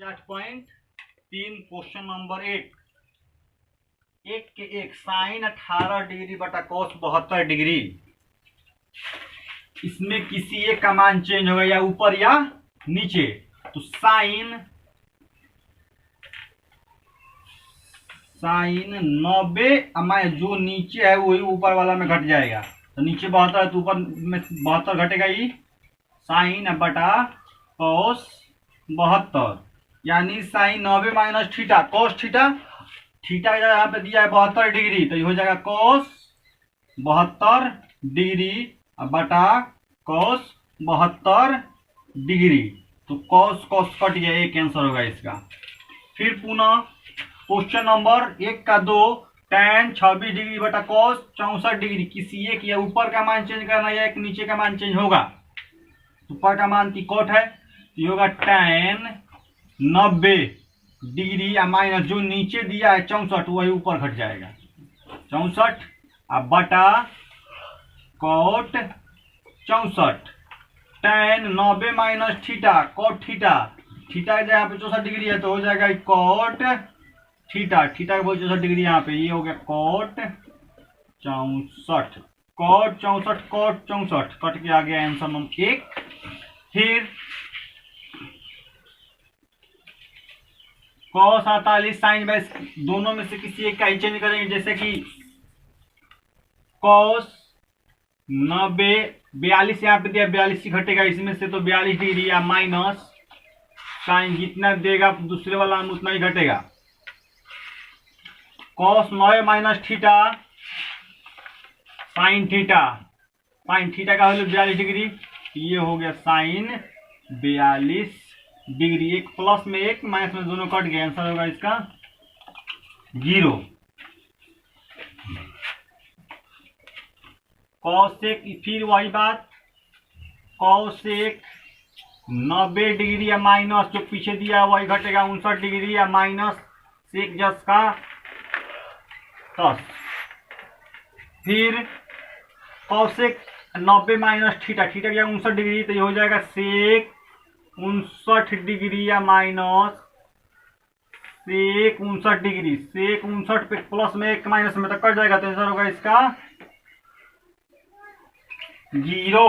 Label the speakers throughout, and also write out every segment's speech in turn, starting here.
Speaker 1: 8.3 question number 1 के 1 sign 18 degree बटा cos 72 degree. इसमें किसी एक का मान चेंज होगा या ऊपर या नीचे। तो साइन 90 जो नीचे है वही ऊपर वाला में घट जाएगा। तो नीचे 72 है तो ऊपर में 72 घटेगा ही। साइन बटा कॉस 72 यानी sine 90 minus theta cos theta. Theta यहाँ पे दिया है 72 डिग्री तो ये हो जाएगा कॉस 72 डिग्री बटा कॉस 72 डिग्री। तो कॉस कॉस कट गया, एक आंसर होगा इसका। फिर पुनः क्वेश्चन नंबर 1 का 2 tan 26 डिग्री बटा कॉस 64 डिग्री। किसी एक या ऊपर का मान चेंज करना या एक नीचे का मान चेंज होगा। ऊपर का मान की कॉट है तो होगा tan 90 डिग्री या माइनस जो नीचे दिया है 64 वही ऊपर घट जाएगा 64 अब बटा cot 64 tan 90 minus theta cot theta. Theta यहाँ पे 64 डिग्री है तो हो जाएगा कॉट थीटा। थीटा का 64 डिग्री यहाँ पे ये हो गया कॉट 64 कॉट 64 कॉट 64 कट के आ गया आंसर नंबर 1। फिर कॉस 48 साइन बाइस दोनों में से किसी एक का ही चेंज करेंगे। जैसे कि कॉस 90 42 यहाँ पे दिया 42 ही घटेगा इसमें से तो 42 डिग्री या माइनस साइन जितना देगा दूसरे वाला में उतना ही घटेगा। Cos 9 minus theta sine theta का वैल्यू 42 डिग्री ये हो गया साइन 42 डिग्री। एक प्लस में एक माइनस में दोनों कट गए, आंसर होगा इसका 0। कॉसेक फिर वही बात कॉसेक 90 डिग्री या माइनस जो पीछे दिया है वही घटेगा 59 डिग्री या माइनस सेक 10 का 10। फिर कॉसेक 90 माइनस थीटा थीटा क्या 59 डिग्री तो ये हो जाएगा सेक 59 डिग्री या माइनस सेक 59 डिग्री। सेक 59 पे प्लस में एक माइनस में तो कट जाएगा तो आंसर होगा इसका 0।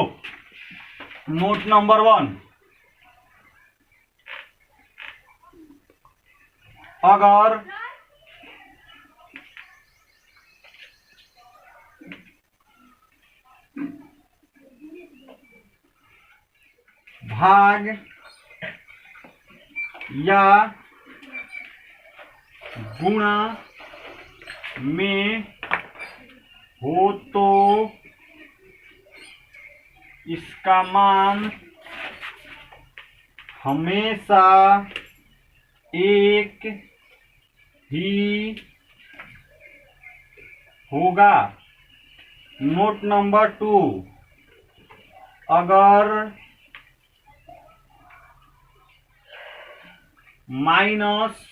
Speaker 1: नोट नंबर 1 अगर भाग या गुणा में हो तो इसका मान हमेशा एक ही होगा। नोट नंबर 2 अगर माइनस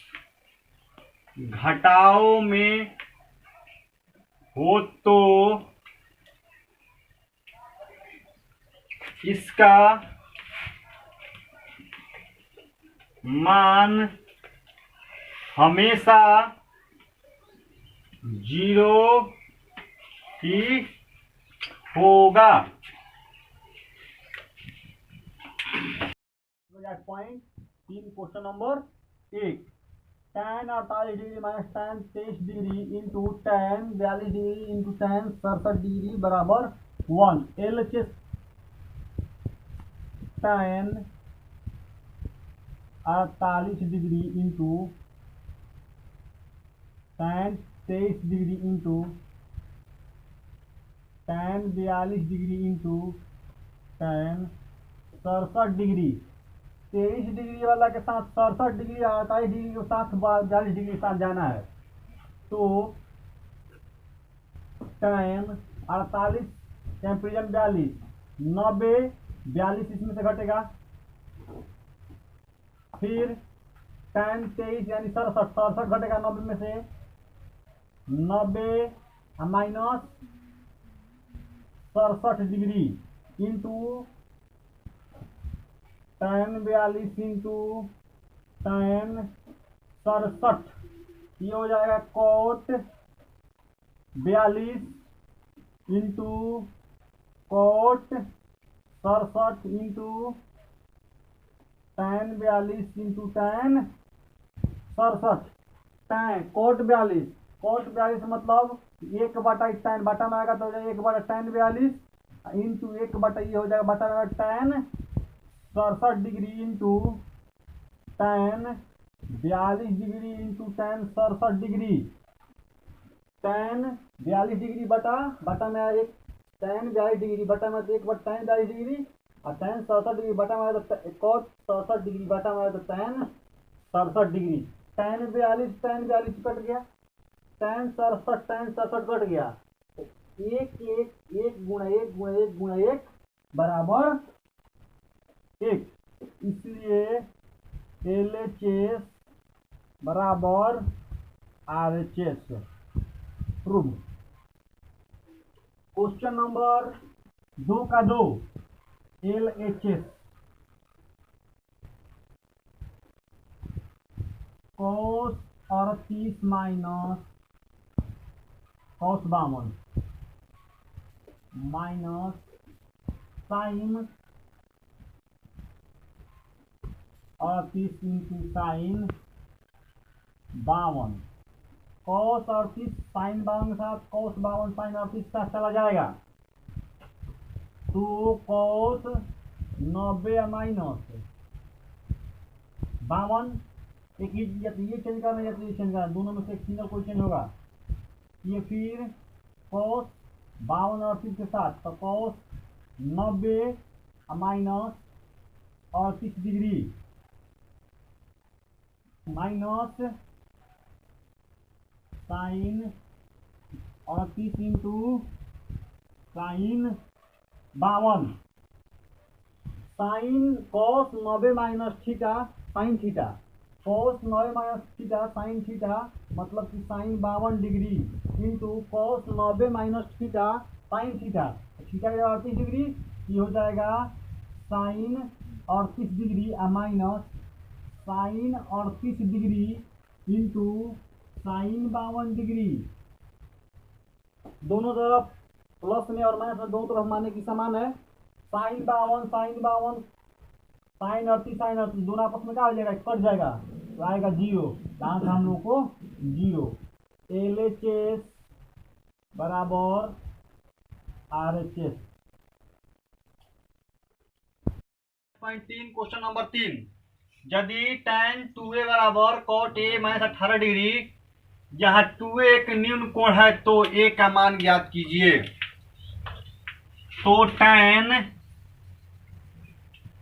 Speaker 1: घटाव में हो तो इसका मान हमेशा 0 ही होगा। 3 question number 1 tan 48 degree minus tan 23 degree into tan 42 degree into tan 67 degree बराबर 1। LHS tan 48 degree into tan 23 degree into tan 42 degree into tan 67 degree. 23 degree वाला के साथ 67 डिग्री 48 डिग्री के साथ 42 डिग्री के साथ जाना है तो tan 48 टेम्परेचर 42 90 42 इसमें से घटेगा। फिर tan 23 यानी 67 घटेगा 90 में से 90 minus 67 degree into tan 42 into tan 67, ये हो जाएगा cot 42 into cot 67 into tan 42 into tan 67, tan cot 42 मतलब 1/, tan बटा में आएगा तो हो जाएगा 1/tan 42 इंटू 1/, ये हो जाएगा बटा में tan 67 degree into tan 42 degree into tan 67 degree, tan 42 degree बटा में एक tan 42 डिग्री बटा में तो 1/tan 42 डिग्री और tan 67 डिग्री बटा में तो cot 67 डिग्री बटा में तो tan 67 डिग्री। tan 42 कट गया, tan 67 कट गया, एक गुणा एक बराबर 1, इसलिए LHS बराबर RHS प्रूव। क्वेश्चन नंबर 2 का 2, LHS cos 38 minus cos 52 minus sine 38 into sine 52, cos 38 sine 52 के साथ cos 52 साइन 38 का चला जाएगा तो cos 90 माइनस 52, एक ही या तो ये चेंज करना या तो ये चेंज करना, दोनों में से एक सिंगल कोई चेंज होगा, ये फिर cos 52 और 38 के साथ तो cos 90 minus 38 degree minus sine 38 into sine 52, sine cos 90 minus theta sine theta, cos 90 minus theta sine theta मतलब कि sine 52 degree into cos 90 minus theta sine theta, theta 38 degree, ये हो जाएगा sine 38 degree minus sine 38 degree into sine 52 degree, दोनों तरफ plus में और minus में दोनों तरफ माने की समान है, साइन 52 साइन 38 दोनों आपस में क्या हो जाएगा, कट जाएगा तो आएगा 0, यहाँ से हम लोग को 0, LHS बराबर RHS। 3 क्वेश्चन नंबर 3, यदि tan 2a बराबर cot a माइनस 18 डिग्री, जहाँ 2a एक न्यून कोण है तो a का मान ज्ञात कीजिए। तो tan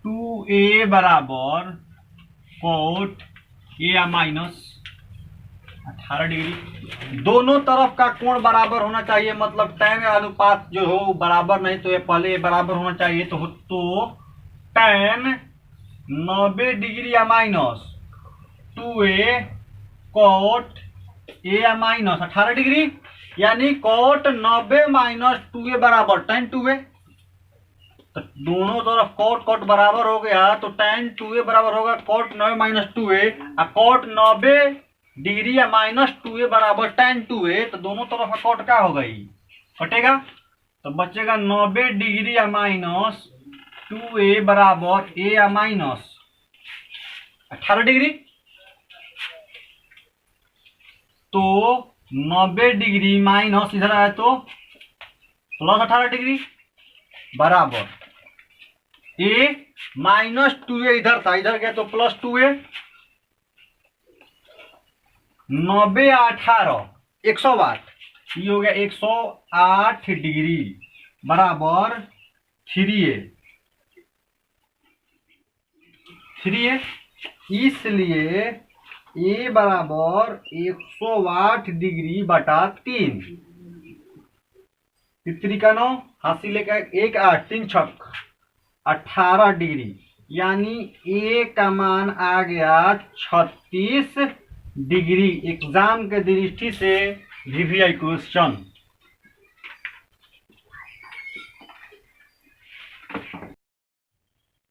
Speaker 1: 2a बराबर cot a माइनस 18 डिग्री, दोनों तरफ का कोण बराबर होना चाहिए, मतलब tan अनुपात जो हो बराबर नहीं तो ये पहले ये बराबर होना चाहिए, तो tan 90 डिग्री या minus 2a cot a minus 18 degree, यानी cot 90 माइनस 2a बराबर tan 2a, तो दोनों तरफ cot बराबर हो गया तो tan 2a बराबर होगा cot 90 माइनस 2a, और cot 90 डिग्री या माइनस 2a बराबर tan 2a, तो दोनों तरफ का cot क्या होगा, ये कटेगा तो बचेगा 90 डिग्री या माइनस 2a बराबर a या माइनस 18 डिग्री, तो 90 डिग्री माइनस इधर आया तो प्लस 18 डिग्री बराबर a माइनस 2a इधर था, इधर गया तो प्लस 2a, 90 18 108, ये हो गया 108 डिग्री बराबर 3a, इसलिए a बराबर 108 डिग्री बटा 3, 3 का 9 हासिल लेकर 1 8 3 छक 18 डिग्री, यानी a का मान आ गया 36 डिग्री। एग्जाम के दृष्टि से VVI question.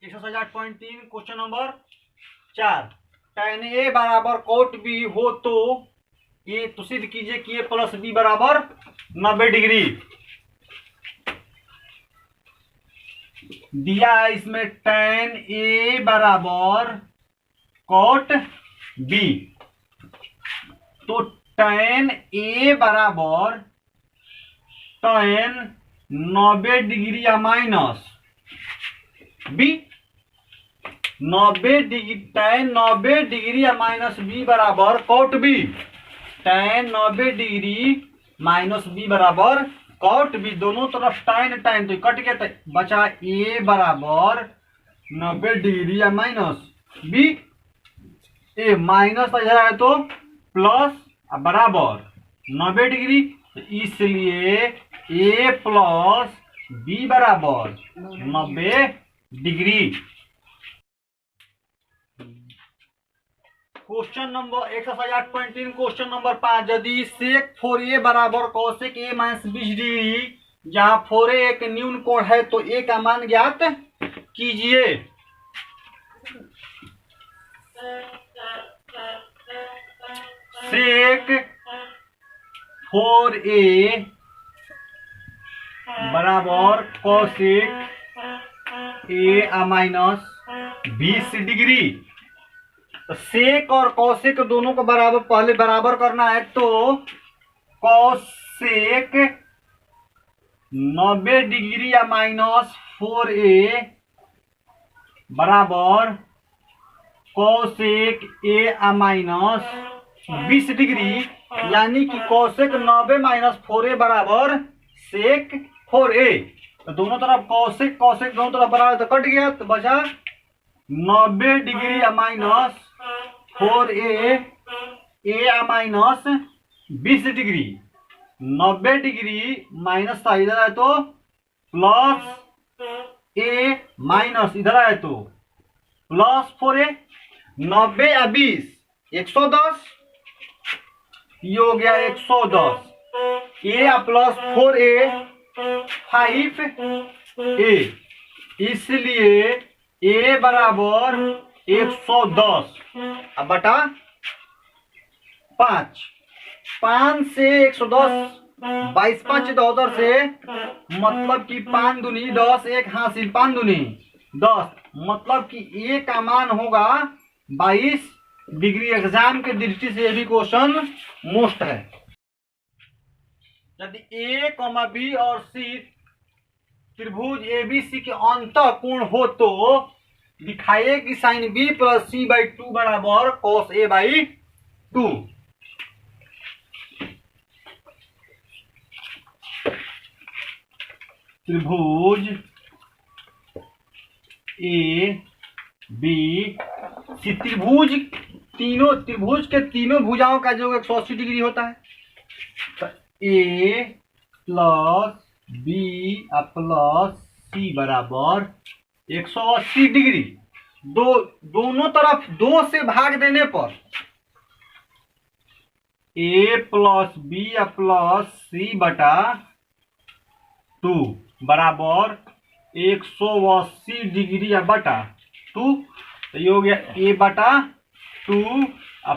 Speaker 1: 168.3 question number 4, tan A बराबर cot बी हो तो ये तो सिद्ध कीजिए कि ए प्लस बी बराबर 90 डिग्री। दिया है इसमें tan ए बराबर cot बी, तो tan ए बराबर tan 90 डिग्री या minus B, 90 degree tan 90 degree या माइनस बी बराबर cot B, tan 90 degree minus B बराबर cot बी। दोनों तरफ tan tan तो कट गया, तो बचा a बराबर 90 डिग्री या माइनस बी, ए माइनस इधर आए तो प्लस बराबर 90 डिग्री, तो इसलिए a प्लस बी बराबर 90 degree. Question number exercise 8.3 question number 5, यदि सेक 4a बराबर कौशिक a माइनस 20 डिग्री, जहां 4a एक न्यून कोण है तो a का मान ज्ञात कीजिए। सेक 4a बराबर कौशिक a माइनस 20 डिग्री। तो सेक और कौशिक दोनों को बराबर पहले बराबर करना है, तो कौशिक 90 डिग्री या माइनस 4a बराबर कौशिक a माइनस 20 डिग्री, यानी कि कौशिक 90 माइनस 4a बराबर सेक 4a। तो दोनों तरफ कौशिक कौशिक दोनों तरफ बराबर, तो कट गया, तो बचा 90 डिग्री या minus 4a minus 20 degree. 90 degree minus था इधर आए तो प्लस a माइनस इधर आए तो प्लस 4a। 90 या 20 110, ये हो गया 110, a प्लस 4a 5a, इसलिए a बराबर 110 अब बटा 5, 5 से 110 22 5 72 से, मतलब कि 5 दूनी 10, एक हासिल 5 दूनी 10, मतलब कि a का मान होगा 22 डिग्री। एग्जाम के दृष्टि से भी क्वेश्चन मोस्ट है। यदि a, b और c त्रिभुज ABC के अंतः कोण हो तो दिखाइए कि sine b plus c by 2 बराबर cos a बाई 2। त्रिभुज A B C, त्रिभुज के तीनों भुजाओं का जो 180 डिग्री होता है, तो A plus B plus C बराबर 180 डिग्री। दोनों तरफ 2 से भाग देने पर a प्लस बी प्लस सी बटा 2 बराबर 180 डिग्री या बटा 2, तो ये हो गया a बटा 2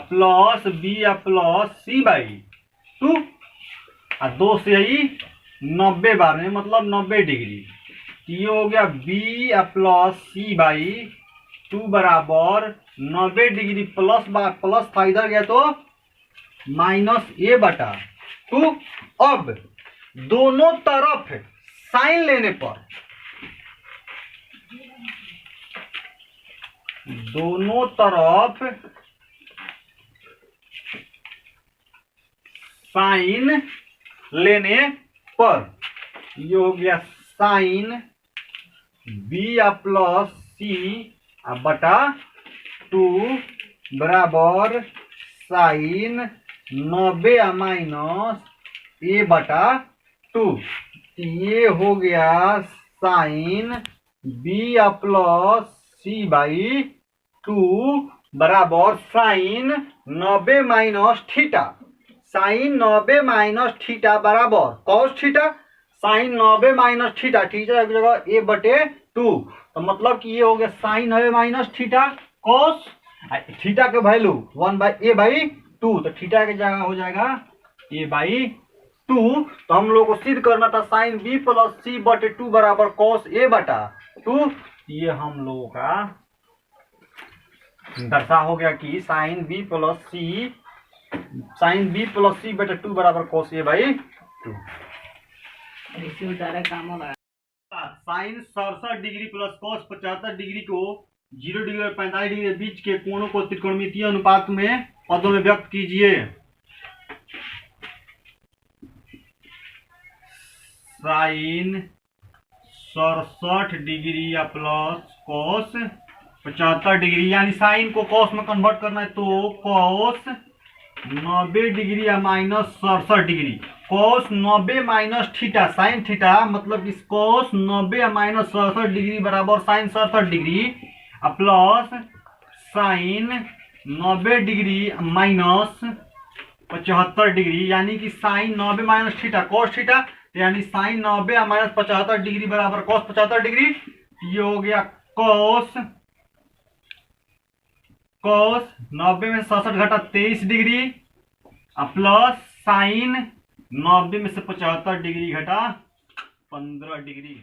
Speaker 1: plus B plus C by 2, और 2 से ही 90 बार में मतलब 90 डिग्री। ये हो गया b प्लस सी बाई 2 बराबर 90 डिग्री, प्लस था इधर गया तो माइनस a बटा 2। अब दोनों तरफ साइन लेने पर, दोनों तरफ साइन लेने पर ये हो गया साइन b प्लस सी बटा 2 बराबर साइन 90 माइनस a बटा 2। ये हो गया sine b plus C by 2 बराबर sine 90 minus theta, sine 90 minus theta बराबर cos theta, sine 90 minus theta, theta की जगह a बटे 2, तो मतलब कि ये हो गया sine 90 minus theta cos theta के वैल्यू 1/a/2, तो थीटा की जगह हो जाएगा a/2। तो हम लोग को सिद्ध करना था साइन b प्लस सी बटे 2 बराबर कॉस a बटा 2। ये हम लोगों का दर्शा हो गया कि साइन b प्लस सी बटे 2 बराबर cos a/2। Sine 67 degree plus cos 75 degree को 0 डिग्री और 45 डिग्री के बीच के कोणों को त्रिकोणमितीय अनुपात में पदों में व्यक्त कीजिए। साइन 67 डिग्री या प्लस कॉस 75 डिग्री, यानी साइन को कॉस में कन्वर्ट करना है तो कॉस 90 डिग्री या minus 67 degree. Cos 90 minus theta sine theta, मतलब कि कॉस 90 या माइनस 67 डिग्री बराबर sine 67 degree plus sine 90 degree minus 75 degree, यानी कि sine 90 minus theta cos theta, यानी साइन 90 या माइनस 75 डिग्री बराबर कॉस 75 डिग्री। ये हो गया कॉस 90 में 67 घटा 23 डिग्री प्लस साइन 90 में से 75 डिग्री घटा 15 डिग्री।